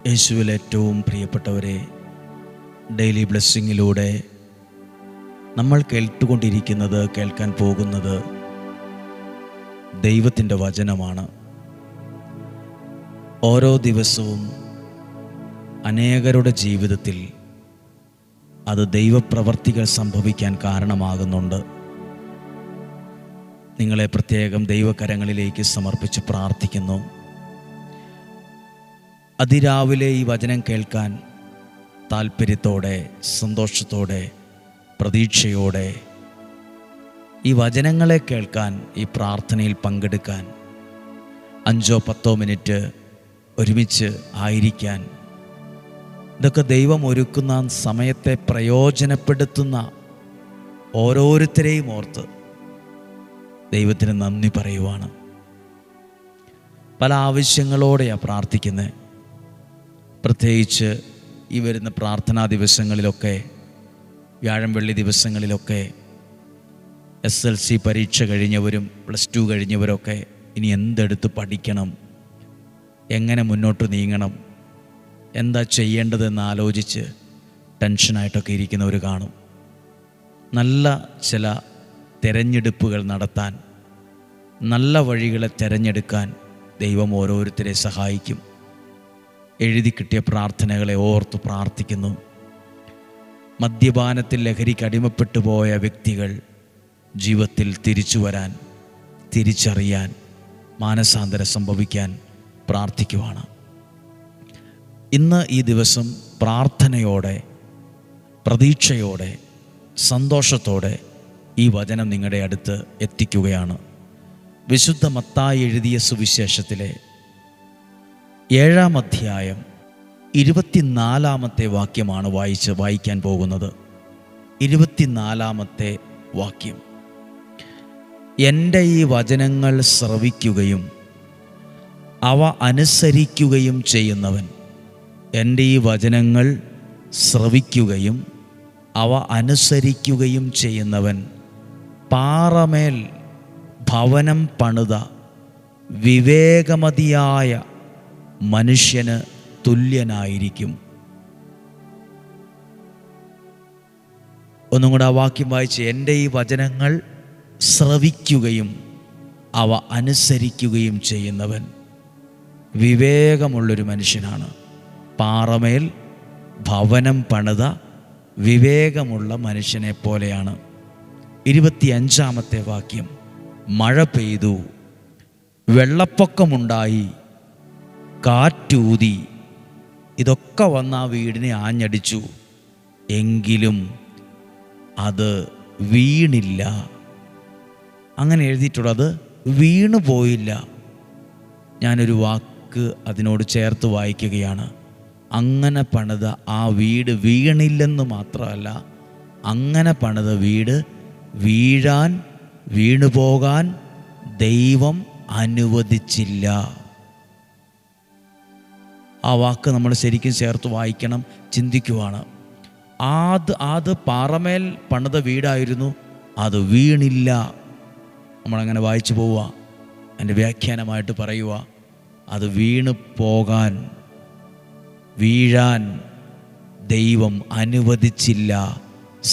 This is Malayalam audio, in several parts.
യേശുവിൽ ഏറ്റവും പ്രിയപ്പെട്ടവരെ, ഡെയിലി ബ്ലെസ്സിങ്ങിലൂടെ നമ്മൾ കേൾക്കാൻ പോകുന്നത് ദൈവത്തിൻ്റെ വചനമാണ്. ഓരോ ദിവസവും അനേകരുടെ ജീവിതത്തിൽ അത് ദൈവപ്രവർത്തികൾ സംഭവിക്കാൻ കാരണമാകുന്നുണ്ട്. നിങ്ങളെ പ്രത്യേകം ദൈവകരങ്ങളിലേക്ക് സമർപ്പിച്ച് പ്രാർത്ഥിക്കുന്നു. അതിരാവിലെ ഈ വചനം കേൾക്കാൻ താല്പര്യത്തോടെ, സന്തോഷത്തോടെ, പ്രതീക്ഷയോടെ ഈ വചനങ്ങളെ കേൾക്കാൻ, ഈ പ്രാർത്ഥനയിൽ പങ്കെടുക്കാൻ 5-10 മിനിറ്റ് ഒരുമിച്ച് ആയിരിക്കാൻ, ഇതൊക്കെ ദൈവം ഒരുക്കുന്ന സമയത്തെ പ്രയോജനപ്പെടുത്തുന്ന ഓരോരുത്തരെയും ഓർത്ത് ദൈവത്തിന് നന്ദി പറയുവാണ്. പല ആവശ്യങ്ങളോടെയാണ് പ്രാർത്ഥിക്കുന്നത്. പ്രത്യേകിച്ച് ഈ വരുന്ന പ്രാർത്ഥനാ ദിവസങ്ങളിലൊക്കെ, വ്യാഴം വെള്ളി ദിവസങ്ങളിലൊക്കെ SLC പരീക്ഷ കഴിഞ്ഞവരും +2 കഴിഞ്ഞവരൊക്കെ ഇനി എന്തെടുത്ത് പഠിക്കണം, എങ്ങനെ മുന്നോട്ട് നീങ്ങണം, എന്താ ചെയ്യേണ്ടതെന്ന് ആലോചിച്ച് ടെൻഷനായിട്ടൊക്കെ ഇരിക്കുന്നവർ കാണും. നല്ല ചില തിരഞ്ഞെടുപ്പുകൾ നടത്താൻ, നല്ല വഴികളെ തിരഞ്ഞെടുക്കാൻ ദൈവം ഓരോരുത്തരെ സഹായിക്കും. എഴുതി കിട്ടിയ പ്രാർത്ഥനകളെ ഓർത്ത് പ്രാർത്ഥിക്കുന്നു. മദ്യപാനത്തിൽ ലഹരിക്ക് അടിമപ്പെട്ടു പോയ വ്യക്തികൾ ജീവിതത്തിൽ തിരിച്ചു വരാൻ, തിരിച്ചറിയാൻ, മാനസാന്തരം സംഭവിക്കാൻ പ്രാർത്ഥിക്കുവാണ്. ഇന്ന് ഈ ദിവസം പ്രാർത്ഥനയോടെ, പ്രതീക്ഷയോടെ, സന്തോഷത്തോടെ ഈ വചനം നിങ്ങളുടെ അടുത്ത് എത്തിക്കുകയാണ്. വിശുദ്ധ മത്തായി എഴുതിയ സുവിശേഷത്തിലെ 7-ാം അധ്യായം 24-ാമത്തെ വാക്യമാണ് വായിക്കാൻ പോകുന്നത്. 24-ാമത്തെ വാക്യം: എൻ്റെ ഈ വചനങ്ങൾ ശ്രവിക്കുകയും അവ അനുസരിക്കുകയും ചെയ്യുന്നവൻ, എൻ്റെ ഈ വചനങ്ങൾ ശ്രവിക്കുകയും അവ അനുസരിക്കുകയും ചെയ്യുന്നവൻ പാറമേൽ ഭവനം പണിത വിവേകമതിയായ മനുഷ്യന് തുല്യനായിരിക്കും. ഒന്നും കൂടെ ആ വാക്യം വായിച്ച്: എൻ്റെ ഈ വചനങ്ങൾ ശ്രവിക്കുകയും അവ അനുസരിക്കുകയും ചെയ്യുന്നവൻ വിവേകമുള്ളൊരു മനുഷ്യനാണ്. പാറമേൽ ഭവനം പണിത വിവേകമുള്ള മനുഷ്യനെ പോലെയാണ്. 25-ാമത്തെ വാക്യം: മഴ പെയ്തു, വെള്ളപ്പൊക്കമുണ്ടായി, കാറ്റൂതി, ഇതൊക്കെ വന്ന് ആ വീടിനെ ആഞ്ഞടിച്ചു, എങ്കിലും അത് വീണില്ല. അങ്ങനെ എഴുതിയിട്ടുള്ളത് വീണു പോയില്ല. ഞാനൊരു വാക്ക് അതിനോട് ചേർത്ത് വായിക്കുകയാണ്. അങ്ങനെ പണിത ആ വീട് വീണില്ലെന്ന് മാത്രമല്ല, അങ്ങനെ പണിത വീട് വീണുപോകാൻ ദൈവം അനുവദിച്ചില്ല. ആ വാക്ക് നമ്മൾ ശരിക്കും ചേർത്ത് വായിക്കണം, ചിന്തിക്കുവാണ്. അത് പാറമേൽ പണിത വീടായിരുന്നു, അത് വീണില്ല. നമ്മളങ്ങനെ വായിച്ചു പോവുക. എൻ്റെ വ്യാഖ്യാനമായിട്ട് പറയുക, അത് വീഴാൻ ദൈവം അനുവദിച്ചില്ല,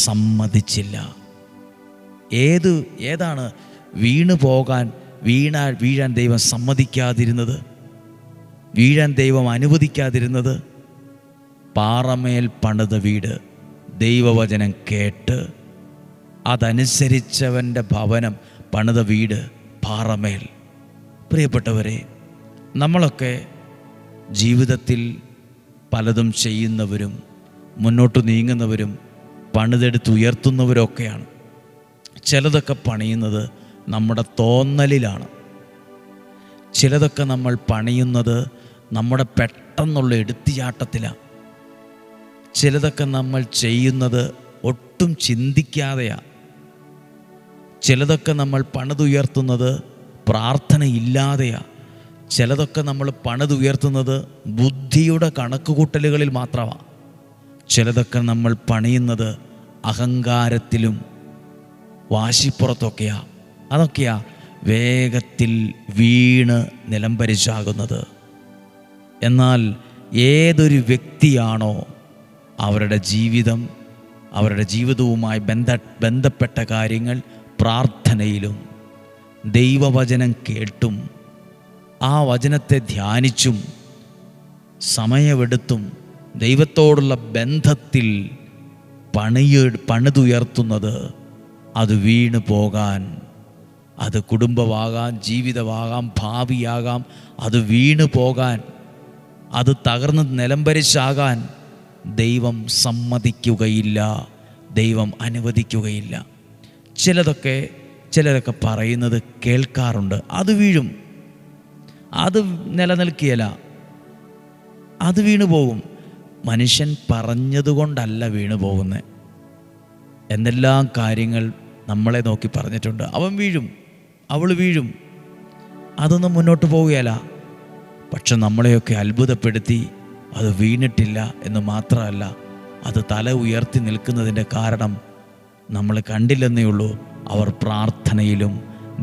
സമ്മതിച്ചില്ല. ഏതാണ് വീഴാൻ ദൈവം സമ്മതിക്കാതിരുന്നത്, വീഴാൻ ദൈവം അനുവദിക്കാതിരുന്നത്? പാറമേൽ പണിത വീട്, ദൈവവചനം കേട്ട് അതനുസരിച്ചവൻ്റെ ഭവനം പണിത വീട് പാറമേൽ. പ്രിയപ്പെട്ടവരെ, നമ്മളൊക്കെ ജീവിതത്തിൽ പലതും ചെയ്യുന്നവരും മുന്നോട്ട് നീങ്ങുന്നവരും പണിതെടുത്ത് ഉയർത്തുന്നവരൊക്കെയാണ്. ചിലതൊക്കെ പണിയുന്നത് നമ്മുടെ തോന്നലിലാണ്. ചിലതൊക്കെ നമ്മൾ പണിയുന്നത് നമ്മുടെ പെട്ടെന്നുള്ള എടുത്തിയാട്ടത്തിലാണ്. ചിലതൊക്കെ നമ്മൾ ചെയ്യുന്നത് ഒട്ടും ചിന്തിക്കാതെയാണ്. ചിലതൊക്കെ നമ്മൾ പണിതുയർത്തുന്നത് പ്രാർത്ഥനയില്ലാതെയാണ്. ചിലതൊക്കെ നമ്മൾ പണിതുയർത്തുന്നത് ബുദ്ധിയുടെ കണക്കുകൂട്ടലുകളിൽ മാത്രമാണ്. ചിലതൊക്കെ നമ്മൾ പണിയുന്നത് അഹങ്കാരത്തിലും വാശിപ്പുറത്തൊക്കെയാണ്. അതൊക്കെയാണ് വേഗത്തിൽ വീണ് നിലംപരിശാകുന്നത്. എന്നാൽ ഏതൊരു വ്യക്തിയാണോ അവരുടെ ജീവിതവുമായി ബന്ധപ്പെട്ട കാര്യങ്ങൾ പ്രാർത്ഥനയിലും ദൈവവചനം കേട്ടും ആ വചനത്തെ ധ്യാനിച്ചും സമയമെടുത്തും ദൈവത്തോടുള്ള ബന്ധത്തിൽ പണിതുയർത്തുന്നത്, അത് വീണു പോകാൻ, അത് കുടുംബമാകാം, ജീവിതമാകാം, ഭാവിയാകാം, അത് വീണു പോകാൻ, അത് തകർന്ന് നിലംപരിശാകാൻ ദൈവം സമ്മതിക്കുകയില്ല, ദൈവം അനുവദിക്കുകയില്ല. ചിലരൊക്കെ പറയുന്നത് കേൾക്കാറുണ്ട്, അത് വീഴും, അത് നിലനിൽക്കുകയില്ല, അത് വീണു പോകും. മനുഷ്യൻ പറഞ്ഞതുകൊണ്ടല്ല വീണു പോകുന്നത്. എന്തെല്ലാം കാര്യങ്ങൾ നമ്മളെ നോക്കി പറഞ്ഞിട്ടുണ്ട്. അവൻ വീഴും, അവൾ വീഴും, അതൊന്നും മുന്നോട്ട് പോവുകയില്ല. പക്ഷെ നമ്മളെയൊക്കെ അത്ഭുതപ്പെടുത്തി അത് വീണിട്ടില്ല എന്ന് മാത്രമല്ല, അത് തല ഉയർത്തി നിൽക്കുന്നതിൻ്റെ കാരണം നമ്മൾ കണ്ടില്ലെന്നേ ഉള്ളൂ. അവർ പ്രാർത്ഥനയിലും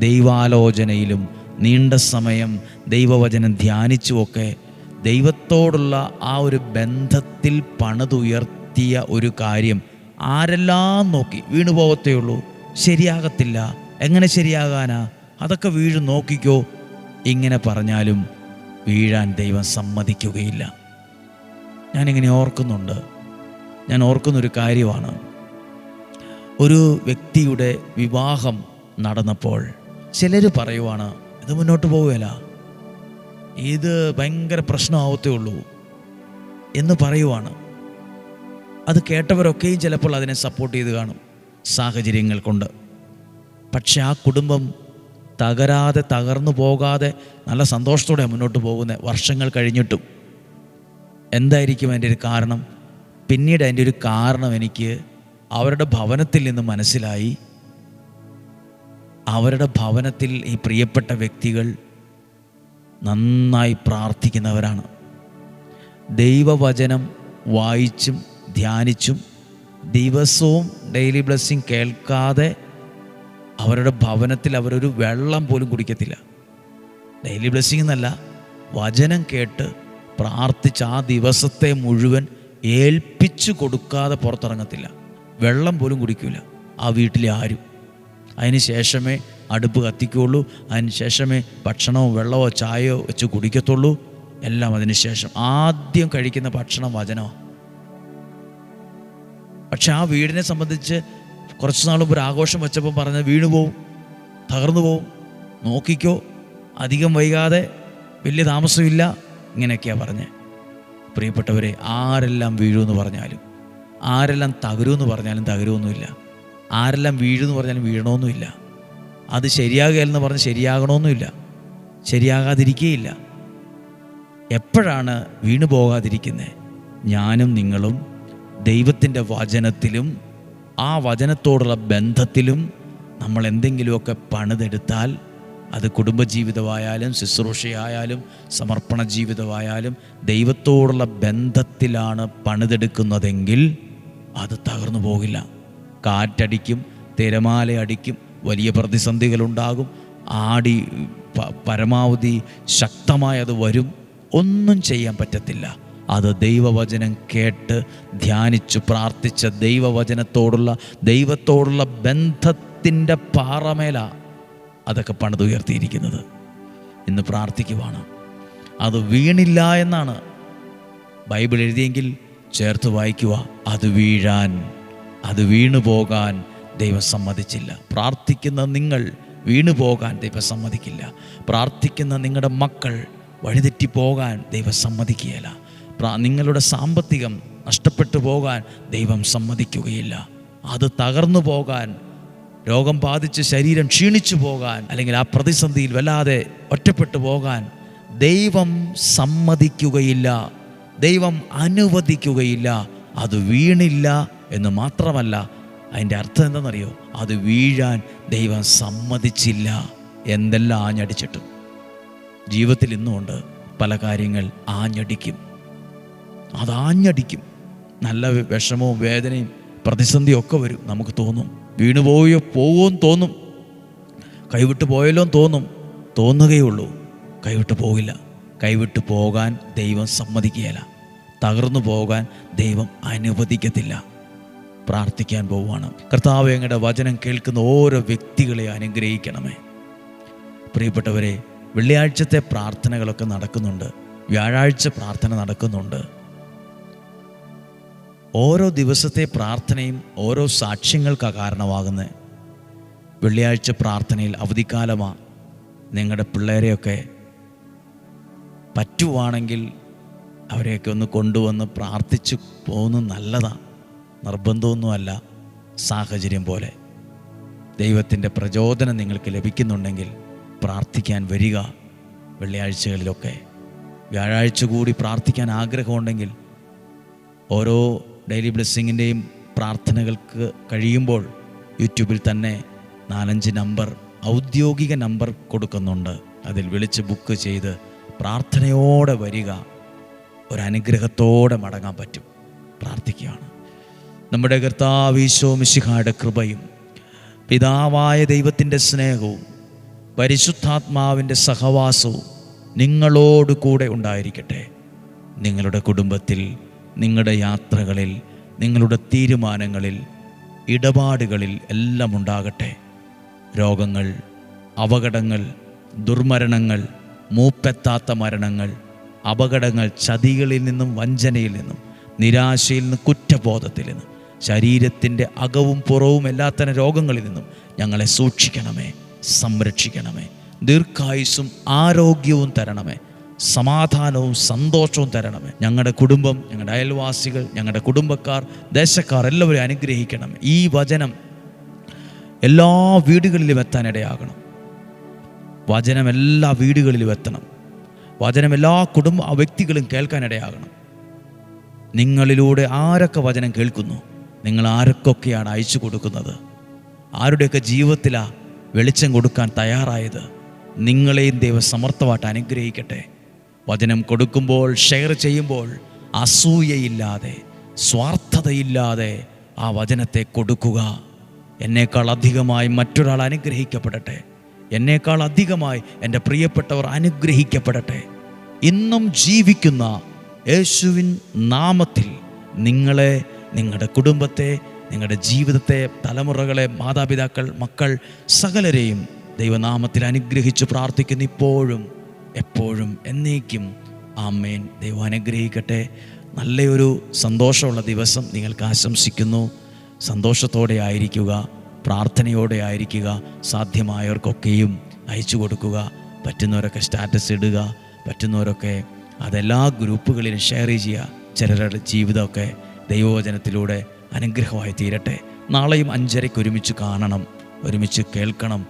ദൈവാലോചനയിലും നീണ്ട സമയം ദൈവവചനം ധ്യാനിച്ചുമൊക്കെ ദൈവത്തോടുള്ള ആ ഒരു ബന്ധത്തിൽ പണിതുയർത്തിയ ഒരു കാര്യം ആരെല്ലാം നോക്കി വീണുപോകത്തേ ഉള്ളൂ. ശരിയാകത്തില്ല, എങ്ങനെ ശരിയാകാനാ, അതൊക്കെ വീഴും, നോക്കിക്കോ, ഇങ്ങനെ പറഞ്ഞാലും വീഴാൻ ദൈവം സമ്മതിക്കുകയില്ല. ഞാനിങ്ങനെ ഓർക്കുന്നൊരു കാര്യമാണ്. ഒരു വ്യക്തിയുടെ വിവാഹം നടന്നപ്പോൾ ചിലർ പറയുവാണ്, ഇത് മുന്നോട്ട് പോവുകയില്ല, ഇത് ഭയങ്കര പ്രശ്നമാവത്തേ ഉള്ളൂ എന്ന് പറയുവാണ്. അത് കേട്ടവരൊക്കെയും ചിലപ്പോൾ അതിനെ സപ്പോർട്ട് ചെയ്ത് കാണും സാഹചര്യങ്ങൾ കൊണ്ട്. പക്ഷെ ആ കുടുംബം തകർന്നു പോകാതെ നല്ല സന്തോഷത്തോടെ മുന്നോട്ട് പോകുന്നത് വർഷങ്ങൾ കഴിഞ്ഞിട്ടും. എന്തായിരിക്കും അതിൻ്റെ ഒരു കാരണം? പിന്നീട് അതിൻ്റെ ഒരു കാരണം എനിക്ക് അവരുടെ ഭവനത്തിൽ നിന്ന് മനസ്സിലായി. അവരുടെ ഭവനത്തിൽ ഈ പ്രിയപ്പെട്ട വ്യക്തികൾ നന്നായി പ്രാർത്ഥിക്കുന്നവരാണ്. ദൈവവചനം വായിച്ചും ധ്യാനിച്ചും ദിവസവും ഡെയിലി ബ്ലെസ്സിങ് കേൾക്കാതെ അവരുടെ ഭവനത്തിൽ അവരൊരു വെള്ളം പോലും കുടിക്കത്തില്ല. ഡെയിലി ബ്ലെസ്സിങ് എന്നല്ല, വചനം കേട്ട് പ്രാർത്ഥിച്ച് ആ ദിവസത്തെ മുഴുവൻ ഏൽപ്പിച്ചു കൊടുക്കാതെ പുറത്തിറങ്ങത്തില്ല. വെള്ളം പോലും കുടിക്കില്ല ആ വീട്ടിലെ ആരും. അതിന് ശേഷമേ അടുപ്പ് കത്തിക്കുകയുള്ളൂ, അതിന് ശേഷമേ ഭക്ഷണമോ വെള്ളമോ ചായയോ വെച്ച് കുടിക്കത്തുള്ളൂ. എല്ലാം അതിന് ശേഷം. ആദ്യം കഴിക്കുന്ന ഭക്ഷണം വചനമാണ്. പക്ഷെ ആ വീടിനെ സംബന്ധിച്ച് കുറച്ച് നാൾ മുമ്പ് ഒരു ആഘോഷം വെച്ചപ്പോൾ പറഞ്ഞ് വീണു പോവും, തകർന്നു പോവും, നോക്കിക്കോ, അധികം വൈകാതെ, വലിയ താമസമില്ല, ഇങ്ങനെയൊക്കെയാണ് പറഞ്ഞ്. പ്രിയപ്പെട്ടവരെ, ആരെല്ലാം വീഴുമെന്ന് പറഞ്ഞാലും, ആരെല്ലാം തകരുമെന്ന് പറഞ്ഞാലും തകരുമൊന്നുമില്ല. ആരെല്ലാം വീഴുമെന്ന് പറഞ്ഞാലും വീഴണമെന്നുമില്ല. അത് ശരിയാകുകയെന്ന് പറഞ്ഞ് ശരിയാകണമെന്നുമില്ല, ശരിയാകാതിരിക്കുകയില്ല. എപ്പോഴാണ് വീണു പോകാതിരിക്കുന്നത്? ഞാനും നിങ്ങളും ദൈവത്തിൻ്റെ വചനത്തിലും ആ വചനത്തോടുള്ള ബന്ധത്തിലും നമ്മൾ എന്തെങ്കിലുമൊക്കെ പണിതെടുത്താൽ, അത് കുടുംബജീവിതമായാലും ശുശ്രൂഷയായാലും സമർപ്പണ ജീവിതമായാലും ദൈവത്തോടുള്ള ബന്ധത്തിലാണ് പണിതെടുക്കുന്നതെങ്കിൽ അത് തകർന്നു പോകില്ല. കാറ്റടിക്കും, തിരമാല അടിക്കും, വലിയ പ്രതിസന്ധികളുണ്ടാകും, പരമാവധി ശക്തമായി അത് വരും, ഒന്നും ചെയ്യാൻ പറ്റത്തില്ല. അത് ദൈവവചനം കേട്ട് ധ്യാനിച്ചു പ്രാർത്ഥിച്ച ദൈവത്തോടുള്ള ബന്ധത്തിൻ്റെ പാറമേല അതൊക്കെ പണിതുയർത്തിയിരിക്കുന്നത്. ഇന്ന് പ്രാർത്ഥിക്കുവാണ്. അത് വീണില്ല എന്നാണ് ബൈബിൾ എഴുതിയെങ്കിൽ ചേർത്ത് വായിക്കുക. അത് വീണു പോകാൻ ദൈവം സമ്മതിച്ചില്ല. പ്രാർത്ഥിക്കുന്ന നിങ്ങൾ വീണു പോകാൻ ദൈവം സമ്മതിക്കില്ല. പ്രാർത്ഥിക്കുന്ന നിങ്ങളുടെ മക്കൾ വഴിതെറ്റിപ്പോകാൻ ദൈവം സമ്മതിക്കുകയില്ല. നിങ്ങളുടെ സാമ്പത്തികം നഷ്ടപ്പെട്ടു പോകാൻ ദൈവം സമ്മതിക്കുകയില്ല. അത് തകർന്നു പോകാൻ, രോഗം ബാധിച്ച് ശരീരം ക്ഷീണിച്ചു പോകാൻ, അല്ലെങ്കിൽ ആ പ്രതിസന്ധിയിൽ വല്ലാതെ ഒറ്റപ്പെട്ടു പോകാൻ ദൈവം സമ്മതിക്കുകയില്ല, ദൈവം അനുവദിക്കുകയില്ല. അത് വീണില്ല എന്ന് മാത്രമല്ല, അതിൻ്റെ അർത്ഥം എന്താണെന്നറിയോ? അത് വീഴാൻ ദൈവം സമ്മതിച്ചില്ല. എന്തെല്ലാം ആഞ്ഞടിച്ചിട്ടും ജീവിതത്തിൽ ഇന്നുകൊണ്ട് പല കാര്യങ്ങൾ ആഞ്ഞടിക്കും. അതാഞ്ഞടിക്കും. നല്ല വിഷമവും വേദനയും പ്രതിസന്ധിയും ഒക്കെ വരും. നമുക്ക് തോന്നും പോകുമെന്ന് തോന്നും, കൈവിട്ട് പോയല്ലോ തോന്നുകയുള്ളൂ. കൈവിട്ട് പോകില്ല. കൈവിട്ട് പോകാൻ ദൈവം സമ്മതിക്കുകയില്ല. തകർന്നു പോകാൻ ദൈവം അനുവദിക്കത്തില്ല. പ്രാർത്ഥിക്കാൻ പോവുകയാണ്. കർത്താവേ, അങ്ങയുടെ വചനം കേൾക്കുന്ന ഓരോ വ്യക്തികളെ അനുഗ്രഹിക്കണമേ. പ്രിയപ്പെട്ടവരെ, വെള്ളിയാഴ്ചത്തെ പ്രാർത്ഥനകളൊക്കെ നടക്കുന്നുണ്ട്, വ്യാഴാഴ്ച പ്രാർത്ഥന നടക്കുന്നുണ്ട്. ഓരോ ദിവസത്തെ പ്രാർത്ഥനയും ഓരോ സാക്ഷ്യങ്ങൾക്കാണ് കാരണമാകുന്നത്. വെള്ളിയാഴ്ച പ്രാർത്ഥനയിൽ അവധിക്കാലമാണ്. നിങ്ങളുടെ പിള്ളേരെയൊക്കെ പറ്റുവാണെങ്കിൽ അവരെയൊക്കെ ഒന്ന് കൊണ്ടുവന്ന് പ്രാർത്ഥിച്ചു പോകുന്നത് നല്ലതാണ്. നിർബന്ധമൊന്നുമല്ല, സാഹചര്യം പോലെ. ദൈവത്തിൻ്റെ പ്രചോദനം നിങ്ങൾക്ക് ലഭിക്കുന്നുണ്ടെങ്കിൽ പ്രാർത്ഥിക്കാൻ വരിക. വെള്ളിയാഴ്ചകളിലൊക്കെ, വ്യാഴാഴ്ച കൂടി പ്രാർത്ഥിക്കാൻ ആഗ്രഹമുണ്ടെങ്കിൽ ഓരോ ഡെയിലി ബ്ലെസ്സിങ്ങിൻ്റെയും പ്രാർത്ഥനകൾക്ക് കഴിയുമ്പോൾ യൂട്യൂബിൽ തന്നെ 4-5 നമ്പർ, ഔദ്യോഗിക നമ്പർ കൊടുക്കുന്നുണ്ട്. അതിൽ വിളിച്ച് ബുക്ക് ചെയ്ത് പ്രാർത്ഥനയോടെ വരിക. ഒരനുഗ്രഹത്തോടെ മടങ്ങാൻ പറ്റും. പ്രാർത്ഥിക്കുകയാണ്. നമ്മുടെ കർത്താവ് ഈശോ മിശിഹായുടെ കൃപയും പിതാവായ ദൈവത്തിൻ്റെ സ്നേഹവും പരിശുദ്ധാത്മാവിൻ്റെ സഹവാസവും നിങ്ങളോട് കൂടെ ഉണ്ടായിരിക്കട്ടെ. നിങ്ങളുടെ കുടുംബത്തിൽ, നിങ്ങളുടെ യാത്രകളിൽ, നിങ്ങളുടെ തീരുമാനങ്ങളിൽ, ഇടപാടുകളിൽ എല്ലാം ഉണ്ടാകട്ടെ. രോഗങ്ങൾ, അപകടങ്ങൾ, ദുർമരണങ്ങൾ, മൂപ്പെത്താത്ത മരണങ്ങൾ, അപകടങ്ങൾ, ചതികളിൽ നിന്നും, വഞ്ചനയിൽ നിന്നും, നിരാശയിൽ നിന്നും, കുറ്റബോധത്തിൽ നിന്നും, ശരീരത്തിൻ്റെ അകവും പുറവും എല്ലാത്തരം രോഗങ്ങളിൽ നിന്നും ഞങ്ങളെ സൂക്ഷിക്കണമേ, സംരക്ഷിക്കണമേ. ദീർഘായുസ്സും ആരോഗ്യവും തരണമേ, സമാധാനവും സന്തോഷവും തരണമേ. ഞങ്ങളുടെ കുടുംബം, ഞങ്ങളുടെ അയൽവാസികൾ, ഞങ്ങളുടെ കുടുംബക്കാർ, ദേശക്കാർ എല്ലാവരും അനുഗ്രഹിക്കണമേ. ഈ വചനം എല്ലാ വീടുകളിലും എത്താനിടയാകണം. വചനം എല്ലാ വീടുകളിലും എത്തണം. വചനം എല്ലാ വ്യക്തികളും കേൾക്കാനിടയാകണം. നിങ്ങളിലൂടെ ആരൊക്കെ വചനം കേൾക്കുന്നു, നിങ്ങൾ ആരൊക്കെയാണ് അയച്ചു കൊടുക്കുന്നത്, ആരുടെയൊക്കെ ജീവിതത്തിലാണ് വെളിച്ചം കൊടുക്കാൻ തയ്യാറായത്, നിങ്ങളെയും ദൈവം സമർത്ഥമായിട്ട് അനുഗ്രഹിക്കട്ടെ. വചനം കൊടുക്കുമ്പോൾ, ഷെയർ ചെയ്യുമ്പോൾ അസൂയയില്ലാതെ, സ്വാർത്ഥതയില്ലാതെ ആ വചനത്തെ കൊടുക്കുക. എന്നേക്കാൾ അധികമായി മറ്റൊരാൾ അനുഗ്രഹിക്കപ്പെടട്ടെ. എന്നേക്കാൾ അധികമായി എൻ്റെ പ്രിയപ്പെട്ടവർ അനുഗ്രഹിക്കപ്പെടട്ടെ. ഇന്നും ജീവിക്കുന്ന യേശുവിൻ നാമത്തിൽ നിങ്ങളെ, നിങ്ങളുടെ കുടുംബത്തെ, നിങ്ങളുടെ ജീവിതത്തെ, തലമുറകളെ, മാതാപിതാക്കൾ, മക്കൾ സകലരെയും ദൈവനാമത്തിൽ അനുഗ്രഹിച്ച് പ്രാർത്ഥിക്കുന്നു, ഇപ്പോഴും എപ്പോഴും എന്നേക്കും. ആമേൻ. ദൈവം അനുഗ്രഹിക്കട്ടെ. നല്ലൊരു സന്തോഷമുള്ള ദിവസം നിങ്ങൾക്ക് ആശംസിക്കുന്നു. സന്തോഷത്തോടെ ആയിരിക്കുക, പ്രാർത്ഥനയോടെ ആയിരിക്കുക. സാധ്യമായവർക്കൊക്കെയും അയച്ചു കൊടുക്കുക. പറ്റുന്നവരൊക്കെ സ്റ്റാറ്റസ് ഇടുക, പറ്റുന്നവരൊക്കെ അതെല്ലാ ഗ്രൂപ്പുകളിലും ഷെയർ ചെയ്യുക. ചിലരുടെ ജീവിതമൊക്കെ ദൈവവചനത്തിലൂടെ അനുഗ്രഹമായി തീരട്ടെ. നാളെയും 5:30 ഒരുമിച്ച് കാണണം, ഒരുമിച്ച് കേൾക്കണം.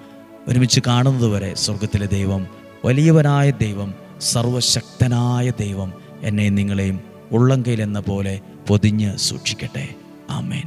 ഒരുമിച്ച് കാണുന്നത് വരെ സ്വർഗത്തിലെ ദൈവം, വലിയവനായ ദൈവം, സർവശക്തനായ ദൈവം എന്നെയും നിങ്ങളെയും ഉള്ളംകൈയിൽ എന്ന പോലെ പൊതിഞ്ഞ് സൂക്ഷിക്കട്ടെ. ആമേൻ.